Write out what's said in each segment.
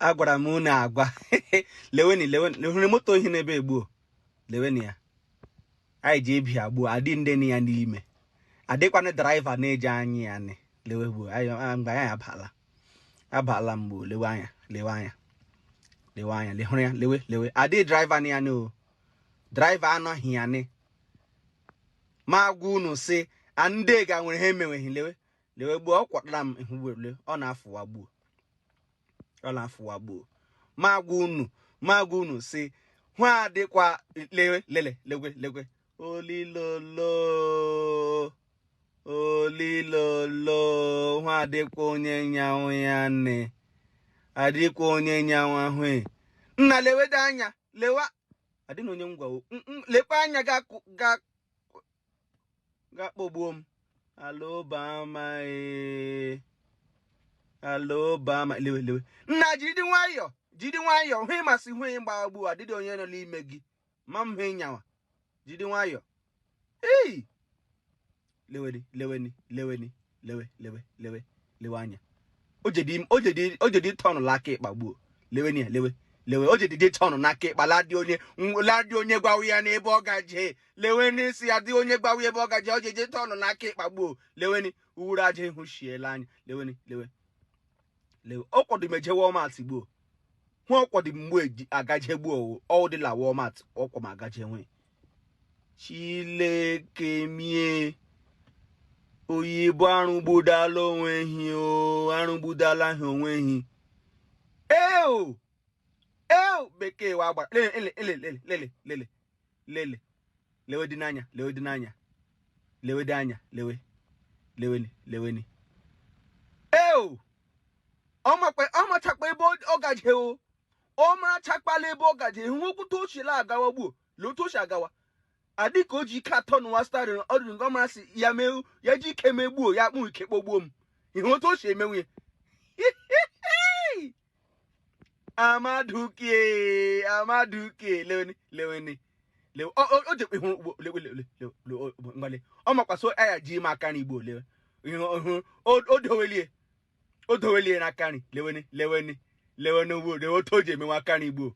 agwara m unu agwa leweni moto ihe n'ebe egbuo leweni ya anyị ji ebi agbuo adị ndị ni ya n'ime adịkwana driver na-eji anyị ya ni lewe gbuo mgbe anyị abala mgbo lewe anya lehụrụ ya lewe adị driver ni ya no driver anọghị ya ni ma agwa unu si ndị ga nwere ha emenweghị lewe gbuo ọ kwọtara m ihu ọ na-afụwa gbuo ma agwa unu si hụ adịkwa lewe olilolo hụ adịkwa onye nyanwụ ya nne adịkwa onye nyanwụ ahụ nna lewede anya lewa adịna onye ngwawo lekwa anya ga kpọgbuo m alobama lewe nna jiri nwayọ hụ ịmasị hụ ịgbagbu adịdị onye nọ n'ime gị ma m hụ ịnyawa jiri nwayọ lewe anya o jedi tọnụ laka ịkpagbuo leweni ya lewe o jedi tọnụ n'aka ịkpa ladị onye gwawu ya n'ebe ọ gaje leweni si ya dị onye gwawu ebe ọ gaje o jedi tọnụ n'aka ịkpagbuo leweni uwuru aja ihu shiela anya lewe ọ kwọdụ meje Walmart gbuo hụ ọ kwọdụ mgbe agaje gbuo ọ dịla Walmart ọkwọ ma agaje nwe Chileke mie oyibo arụgbudala onweghị arụgbudala ha onweghị bekee wa gbara lele lewedi n'anya leweni ọmachakpa ebe ọ gaje ọ marachakpala ebe ọ gaje hụ okwute ochila agawa gbuo lotu ochi agawa adị ka o ji ike atọ n'ụwa starị ọdụ nke ọmara si ya mewu ya ji ike megbuo ya kpụ ike kpọgbuo m ihe otu o si emenwu ya amaduke leweni o jekwa ihu ugbo mgbale ọ makwaso aya ji ime aka n'igbo lewe o dowelie n'aka nri leweni ugbo otu o ji emenwe aka n'igbo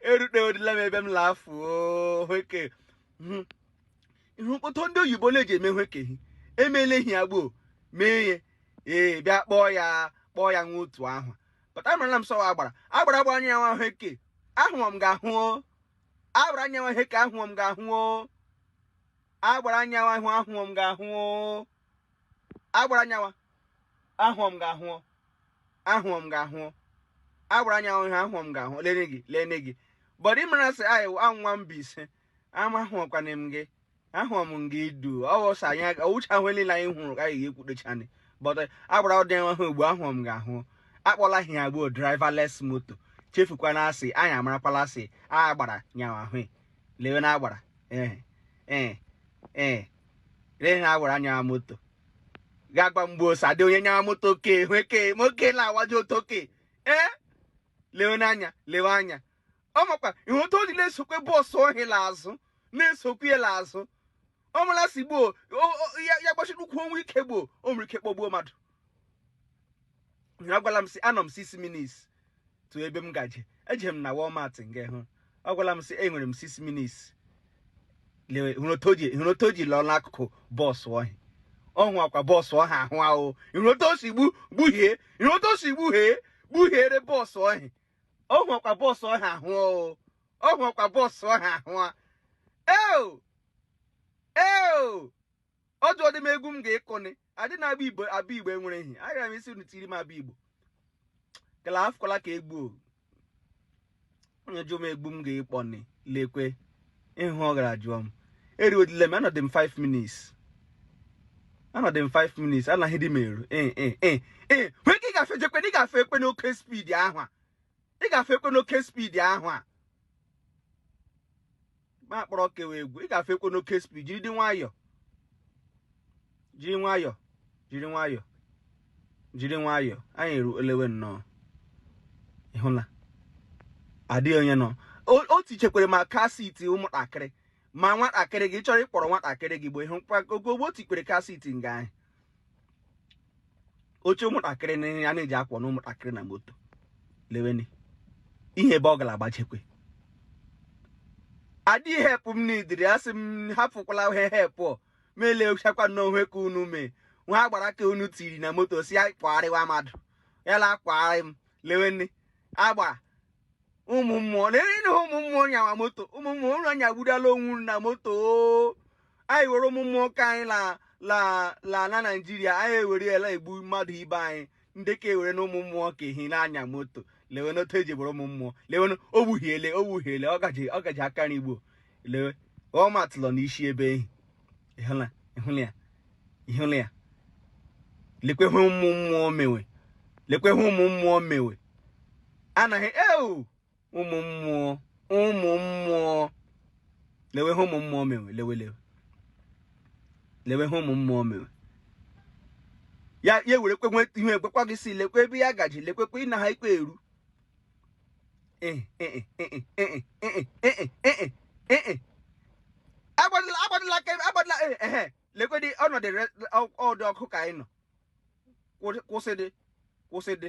erute odila m ebe m lafu hweke ihu mkpọtụ ndị oyibo na-eji eme hweke emele hi agbo mee ihe bịa kpọọ ya nwa otu ahụ pụta amara m sọwa agbara anya ya nwa hweke ahụọ m ga-ahụ agbara anya nwa hweke ahụọ m ga-ahụ agbara anya nwa ahụọ m ga-ahụ agbara anya nwa ahụọ m ga-ahụ agbara anya nwa ahụọ m ga-ahụ lene gị bọdị mara sị anwa Mbaise amahụọkwana m gị ahụọ m gị du ọwụsa anya ọwụcha ahụ niile anyị hụrụ ka anyị ga-ekwudechani bọdị agbara ọdị nwa ahụ ugbo ahụọ m ga-ahụ akpọla ihe agbo driverless moto chefukwana asị anyị amarakwala asị agbara nyawa ahụ lewe na agbara lehe agbara anyawa moto ga-agba mgbe ose adị onye nyawa moto nwoke na-awaji otoke lewe anya ọ makwa ihe otu o ji na-esokwe bọọsụ ohila azụ na-esokwe ele azụ ọ mara si gboo ya gbachiri ukwu onwe ike gboo o nwere ike kpọgbuo mmadụ ya gwala m si anọ m 6 minutes to ebe m gaje eje m na Walmart nge hụ ọ gwala m si enwere m 6 minutes lewe hụrụ otu o ji lọọ n'akụkụ bọọsụ ohi ọhụ akwa bọọsụ ọha ahụ ahụ hụrụ otu o si gbuhiere bọọsụ ohi ọhụ akwa bọọsụ ọha ahụ ọjọọ dị m egwu m ga-ekọni adị na abịa igbo enwere ihe agara m isi unu tiri m abịa igbo kala afụkwala ka egbuo onye jụọ m egbu m ga-ekpọni lekwe ịhụ ọ gara jụọ m eriwedile m anọdị m 5 minutes anaghị dị m eru nwee ka ị gafe ekwe n'oke speed ahụ a ma kpọrọ kewa egwu ị gafe ekwe n'oke speed jiri nwayọ anyị eruolewe nnọọ ịhụla adịghị onye nọ o tichekwere ma kasiti ụmụntakịrị ma nwatakịrị gị chọrọ ịkpọrọ nwatakịrị gị bụ ịhụ ogbo tikwere kasiti nga anyị oche ụmụntakịrị na ya na-eji akwọ na ụmụntakịrị na moto leweni ihe ebe ọ gara agbachekwe adịghị hepụ m n'idiri asị m hapụkwala ihe hepụ mele ochakwa n'onwe ka unu mee nwa gbara ka unu tiri na moto si ya kpagharịwa mmadụ ya la akpagharị m leweni agba ụmụ mmụọ leweni ụmụ mmụọ nyawa moto ụmụ mmụọ ụlọ nyagbudala onwe na moto anyị were ụmụ mmụọ ka anyị la na Naijiria anyị ewere ele egbu mmadụ ibe anyị ndị ka ewere na ụmụ mmụọ ka ehi na-anya moto lewe otu eji bụrụ ụmụ mmụọ lewe ogbuhiele ọ gaji aka n'igbo lewe ọ matụlọ n'isi ebe ehi ịhụla ya lekwehe ụmụ mmụọ mewe anaghị ụmụ mmụọ lewe ụmụ mmụọ mewe lewe ụmụ mmụọ mewe ya were kwe ihe ekwekwa gị si lekwe ebe ya gaji lekwekwe ị na ha ikpe eru agbadịla lekwedị ọnọdụ ọkụ ka anyị nọ kwụsịdị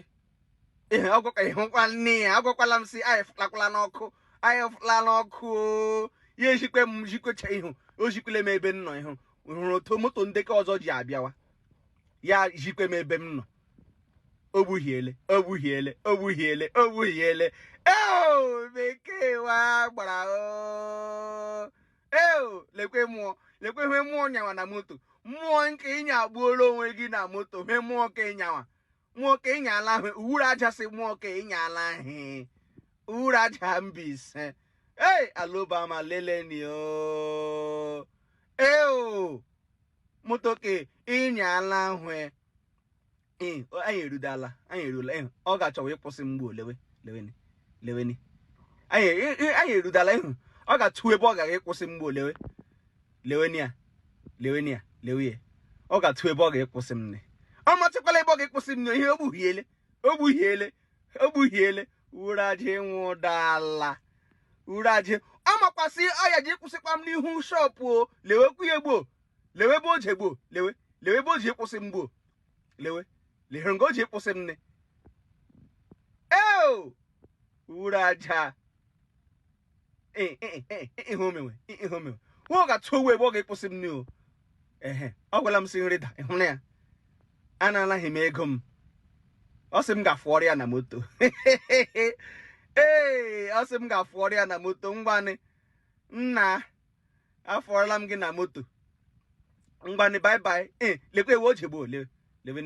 ihe ọgụka ịhụkwa nne ya agwakwala m si anyị flakwala n'ọkụ ya ejikwe m jikwecha ihu o jikwele m ebe m nọ ihu hụrụ otu moto ndeke ọzọ ji abịawa ya jikwe m ebe m nọ ogbuhiele bekee wa gbara lekwe ihe mmụọ nyawa na moto mmụọ nke ịnya agbuola onwe gị na moto he mmụọ ka ịnyawa mmụọ ka ịnyala ahụ uwuru aja si mmụọ ka ịnyala ahụ uwuru aja Mbaise alobama leleni moto ke ịnyala ahụ anyị erudala ọ ga-achọwa ịkwụsị mgbu leweni anyị erudala ịhụ ọ ga-atụ ebe ọ gara ịkwụsị mgbu leweni ya ọ ga-atụ ebe ọ ga-ịkwụsị m ne ọ matụkwala ebe ọ ga-ịkwụsị m ihe ogbuhiele uraje nwụdala uraje ọ makwasị ọya ji ịkwụsịkwa m n'ihu shọpụ o lewekwu ya gboo lewe ebe o ji gboo lewe ebe o ji ịkwụsị m gboo lewe nga o ji ịkwụsị m ne uraja ihe omewe nwa ọ ga-atụ owe ebe ọ ga-ịkwụsị m ne ọ gwala m si nrịda ịhụrụ ya analaghị m ego m ọ sị m ga-afụ ọrịa na moto ọ sị m ga-afụ ọrịa na moto ngwanị nna afọrọla m gị na moto ngwanị bye lekwe ewe o ji gboo lewe